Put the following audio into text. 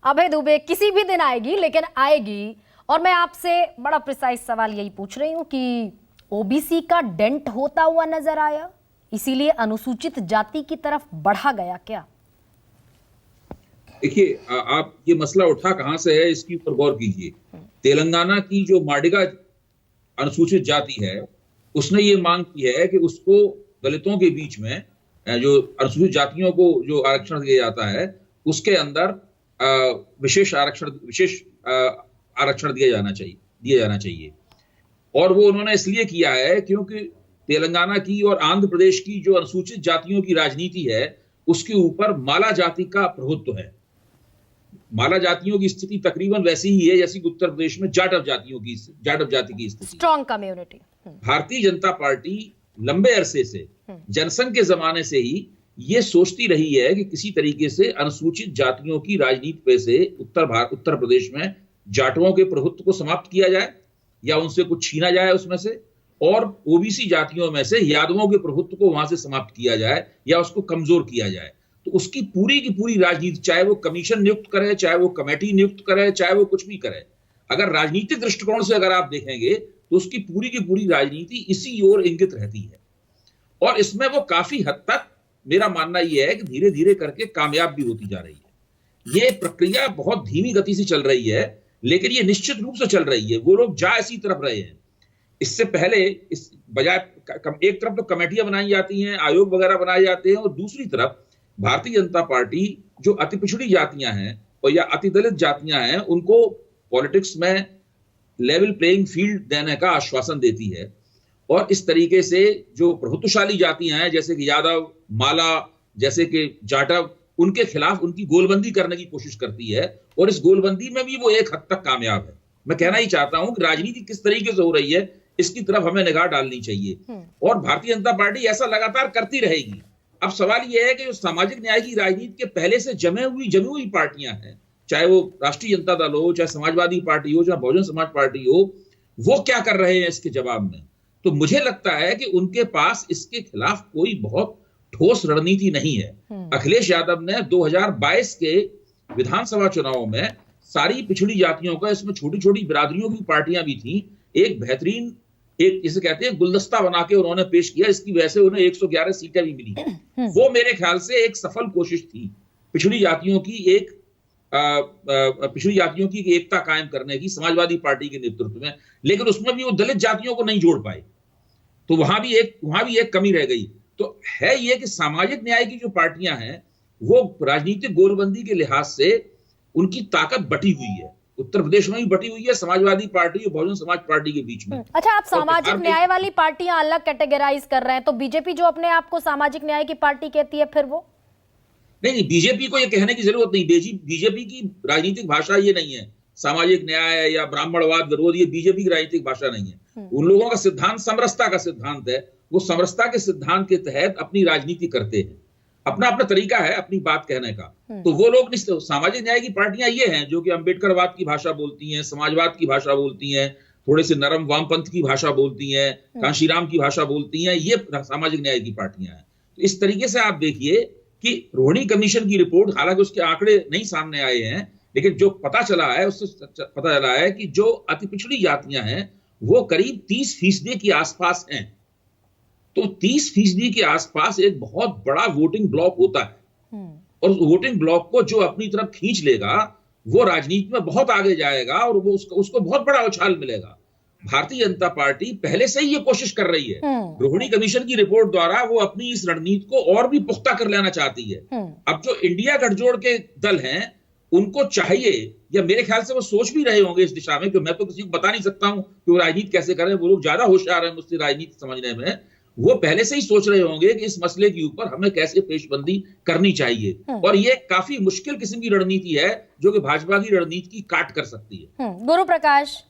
अभय दुबे किसी भी दिन आएगी, लेकिन आएगी। और मैं आपसे बड़ा प्रिसाइज सवाल यही पूछ रही हूं कि ओबीसी का डेंट होता हुआ नजर आया, इसीलिए अनुसूचित जाति की तरफ बढ़ा गया क्या? देखिए, आप ये मसला उठा कहां से है इसके ऊपर गौर कीजिए। तेलंगाना की जो माडिगा अनुसूचित जाति है, उसने ये मांग की है कि उसको दलितों के बीच में जो अनुसूचित जातियों को जो आरक्षण दिया जाता है उसके अंदर विशेष आरक्षण दिया जाना चाहिए। और वो उन्होंने इसलिए किया है क्योंकि तेलंगाना की और आंध्र प्रदेश की जो अनुसूचित जातियों की राजनीति है उसके ऊपर माला जाति का प्रभुत्व है। माला जातियों की स्थिति तकरीबन वैसी ही है जैसी उत्तर प्रदेश में जाटव जाति की स्थिति। Strong community. Bharatiya Janata party लंबे अरसे से, जनसंघ के जमाने से ही ये सोचती रही है कि किसी तरीके से अनुसूचित जातियों की राजनीति पे से उत्तर प्रदेश में जाटवों के प्रभुत्व को समाप्त किया जाए या उनसे कुछ छीना जाए उसमें से, और ओबीसी जातियों में से यादवों के प्रभुत्व को वहां से समाप्त किया जाए या उसको कमजोर किया जाए। तो उसकी पूरी की पूरी राजनीति, चाहे वो कमीशन नियुक्त करे, चाहे वो कमेटी नियुक्त करे, चाहे वो कुछ भी करे, अगर राजनीतिक दृष्टिकोण से अगर आप देखेंगे तो उसकी पूरी की पूरी राजनीति इसी ओर इंगित रहती है। और इसमें वो काफी हद तक, मेरा मानना यह है कि धीरे धीरे करके कामयाब भी होती जा रही है। ये प्रक्रिया बहुत धीमी गति से चल रही है, लेकिन ये निश्चित रूप से चल रही है। वो लोग जा इसी तरफ रहे हैं। इससे पहले इस बजाय एक तरफ तो कमेटियां बनाई जाती हैं, आयोग वगैरह बनाए जाते हैं, और दूसरी तरफ भारतीय जनता पार्टी जो अति पिछड़ी जातियां हैं और या अति दलित जातियां हैं उनको पॉलिटिक्स में लेवल प्लेइंग फील्ड देने का आश्वासन देती है। और इस तरीके से जो प्रभुत्वशाली जातियां हैं जैसे कि यादव, माला, जैसे कि जाटव, उनके खिलाफ उनकी गोलबंदी करने की कोशिश करती है। और इस गोलबंदी में भी वो एक हद तक कामयाब है। मैं कहना ही चाहता हूं कि राजनीति किस तरीके से हो रही है इसकी तरफ हमें निगाह डालनी चाहिए, और भारतीय जनता पार्टी ऐसा लगातार करती रहेगी। अब सवाल यह है कि जो सामाजिक न्याय की राजनीति के पहले से जमी हुई पार्टियां हैं, चाहे वो राष्ट्रीय जनता दल हो, चाहे समाजवादी पार्टी हो, चाहे बहुजन समाज पार्टी हो, वो क्या कर रहे हैं इसके जवाब में। तो मुझे लगता है कि उनके पास इसके खिलाफ कोई बहुत ठोस रणनीति नहीं है। अखिलेश यादव ने 2022 के विधानसभा चुनाव में सारी पिछड़ी जातियों का, इसमें छोटी छोटी बिरादरियों की पार्टियां भी थी, एक बेहतरीन, एक जिसे कहते हैं गुलदस्ता बना के उन्होंने पेश किया। इसकी वजह से उन्हें 111 सीटें भी मिली। वो मेरे ख्याल से एक सफल कोशिश थी पिछड़ी जातियों की एकता कायम करने की समाजवादी पार्टी के नेतृत्व में, लेकिन उसमें भी वो दलित जातियों को नहीं जोड़ पाए। तो वहां भी एक कमी रह गई। तो है ये कि सामाजिक न्याय की जो पार्टियां हैं वो राजनीतिक गोलबंदी के लिहाज से उनकी ताकत बटी हुई है। उत्तर प्रदेश में भी बटी हुई है समाजवादी पार्टी और बहुजन समाज पार्टी के बीच में। अच्छा, आप सामाजिक न्याय वाली पार्टियां अलग कैटेगराइज कर रहे हैं, तो बीजेपी जो अपने आप को सामाजिक न्याय की पार्टी कहती है, फिर वो नहीं, बीजेपी को ये कहने की जरूरत नहीं। बीजेपी की राजनीतिक भाषा ये नहीं है सामाजिक न्याय या ब्राह्मणवाद विरोध, ये बीजेपी की राजनीतिक भाषा नहीं है। उन लोगों का सिद्धांत समरसता का सिद्धांत है। वो समरसता के सिद्धांत के तहत अपनी राजनीति करते हैं। अपना अपना तरीका है अपनी बात कहने का। तो वो लोग सामाजिक न्याय की पार्टियां ये हैं जो कि अंबेडकरवाद की भाषा बोलती हैं, समाजवाद की भाषा बोलती हैं, थोड़े से नरम वामपंथ की भाषा बोलती हैं, कांशीराम की भाषा बोलती हैं। ये सामाजिक न्याय की पार्टियां हैं। तो इस तरीके से आप देखिए कि रोहिणी कमीशन की रिपोर्ट, हालांकि उसके आंकड़े नहीं सामने आए हैं, लेकिन जो पता चला है उससे पता चला है कि जो अति पिछड़ी जातियां हैं वो करीब 30% के आसपास हैं। तो 30% के आसपास एक बहुत बड़ा वोटिंग ब्लॉक होता है, और उस वोटिंग ब्लॉक को जो अपनी तरफ खींच लेगा वो राजनीति में बहुत आगे जाएगा और वो उसको बहुत बड़ा उछाल मिलेगा। भारतीय जनता पार्टी पहले से ही ये कोशिश कर रही है। रोहिणी कमीशन की रिपोर्ट द्वारा वो अपनी इस रणनीति को और भी पुख्ता कर लेना चाहती है। अब जो इंडिया गठजोड़ के दल हैं उनको चाहिए, या मेरे ख्याल से वो सोच भी रहे होंगे इस दिशा में, क्योंकि मैं तो किसी को बता नहीं सकता हूं कि वो राजनीति कैसे करें। वो लोग ज्यादा होशियार हैं मुझसे राजनीति समझने में। वो पहले से ही सोच रहे होंगे कि इस मसले के ऊपर हमें कैसे पेशबंदी करनी चाहिए। और ये काफी मुश्किल किस्म की रणनीति है जो कि भाजपा की रणनीति की काट कर सकती है। गुरु प्रकाश,